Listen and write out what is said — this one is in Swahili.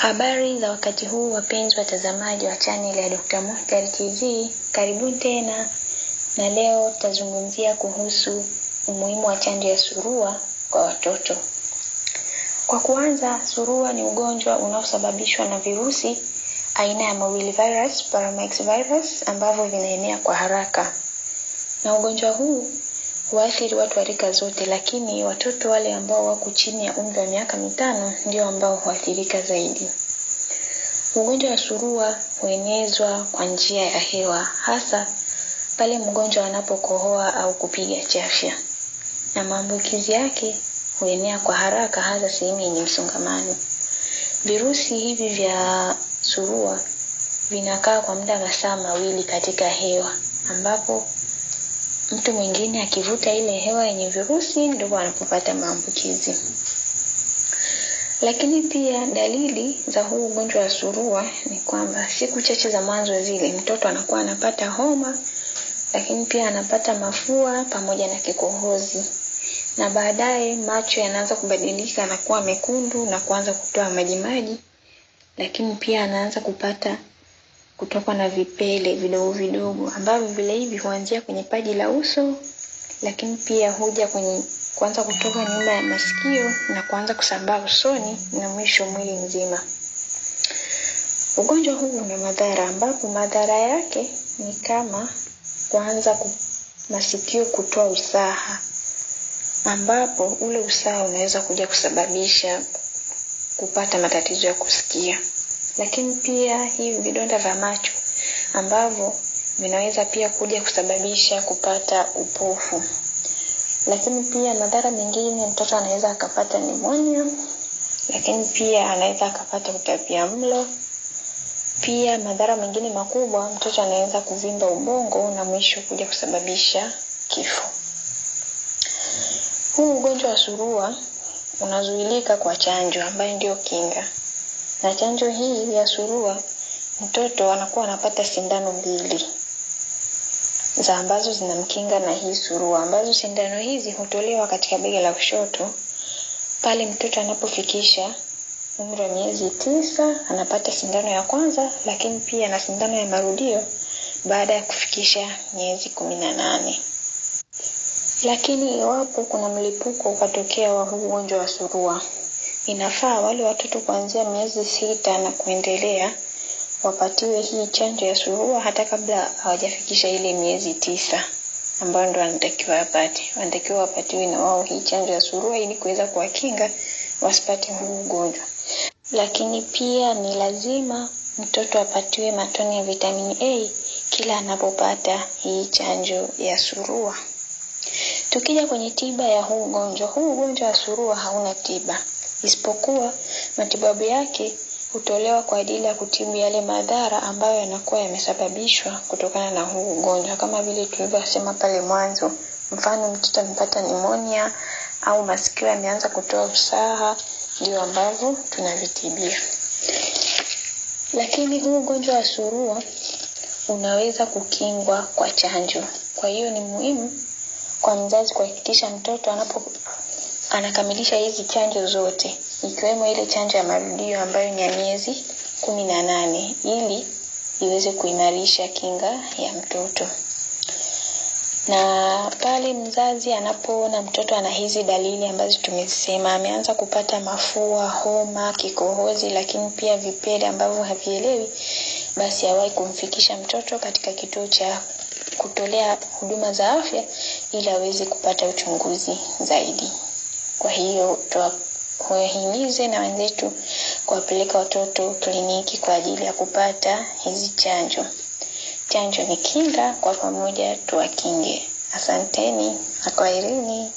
Habari za wakati huu wapenzi watazamaji wa channel ya Dr. Muhtari TV. Karibuni tena, na leo tutazungumzia kuhusu umuhimu wa chanjo ya surua kwa watoto. Kwa kuanza, surua ni ugonjwa unaosababishwa na virusi aina ya mawili virus, Paramyx virus, ambavyo vinaenea kwa haraka. Na ugonjwa huu huathiri watu wa rika zote, lakini watoto wale ambao wako chini ya umri wa miaka 5 ndio ambao huathirika zaidi. Ugonjwa wa surua huenezwa kwa njia ya hewa, hasa pale mgonjwa anapokohoa au kupiga chafya. Na maambukizi yake huenea kwa haraka, hasa sehemu yenye msongamano. Virusi hivi vya surua vinakaa kwa muda masaa 2 katika hewa, ambapo mtu mwingine akivuta ile hewa yenye virusi ndipo anapopata maambukizi. Lakini pia dalili za huu ugonjwa wa surua ni kwamba siku chache za mwanzo zile mtoto anakuwa anapata homa, lakini pia anapata mafua pamoja na kikohozi. Na baadaye macho yanaanza kubadilika na kuwa mekundu na kuanza kutoa majimaji, lakini pia anaanza kupata kutoka na vipele vidogo vidogo ambavyo vile hivi huanzia kwenye paji la uso, lakini pia huja kuanza kutoka nyuma ya masikio na kuanza kusambaa usoni na mwisho mwili mzima. Ugonjwa huu una madhara, ambapo madhara yake ni kama kuanza masikio kutoa usaha, ambapo ule usaha unaweza kuja kusababisha kupata matatizo ya kusikia. Lakini pia hivi vidonda vya macho ambavyo vinaweza pia kuja kusababisha kupata upofu. Lakini pia madhara mengine, mtoto anaweza akapata pneumonia, lakini pia anaweza akapata utapiamlo. Pia madhara mengine makubwa, mtoto anaweza kuvimba ubongo na mwisho kuja kusababisha kifo. Huu ugonjwa wa surua unazuilika kwa chanjo ambayo ndio kinga. Na chanjo hii ya surua, mtoto anakuwa anapata sindano 2 za ambazo zinamkinga na hii surua, ambazo sindano hizi hutolewa katika bega la kushoto pale mtoto anapofikisha umri wa miezi 9, anapata sindano ya kwanza, lakini pia na sindano ya marudio baada ya kufikisha miezi 18. Lakini iwapo kuna mlipuko ukatokea wa huu ugonjwa wa surua, inafaa wale watoto kuanzia miezi 6 na kuendelea wapatiwe hii chanjo ya surua hata kabla hawajafikisha ile miezi 9 ambayo ndo wanatakiwa wapate. Wanatakiwa wapatiwe na wao hii chanjo ya surua ili kuweza kuwakinga wasipate huu ugonjwa. Lakini pia ni lazima mtoto apatiwe matone ya vitamini A kila anapopata hii chanjo ya surua. Tukija kwenye tiba ya huu ugonjwa wa surua hauna tiba, isipokuwa matibabu yake hutolewa kwa ajili ya kutibu yale madhara ambayo yanakuwa yamesababishwa kutokana na huu ugonjwa, kama vile tulivyosema pale mwanzo. Mfano, mtoto amepata pneumonia au masikio yameanza kutoa usaha, ndio ambavyo tunavitibia. Lakini huu ugonjwa wa surua unaweza kukingwa kwa chanjo. Kwa hiyo ni muhimu kwa mzazi kuhakikisha mtoto anakamilisha hizi chanjo zote, ikiwemo ile chanjo ya marudio ambayo ni ya miezi 18, ili iweze kuimarisha kinga ya mtoto. Na pale mzazi anapoona mtoto ana hizi dalili ambazo tumezisema, ameanza kupata mafua, homa, kikohozi, lakini pia vipele ambavyo havielewi, basi awahi kumfikisha mtoto katika kituo cha kutolea huduma za afya ili aweze kupata uchunguzi zaidi. Kwa hiyo tuwahimize na wenzetu kuwapeleka watoto kliniki kwa ajili ya kupata hizi chanjo. Chanjo ni kinga, kwa pamoja tuwakinge. Asanteni na kwaherini.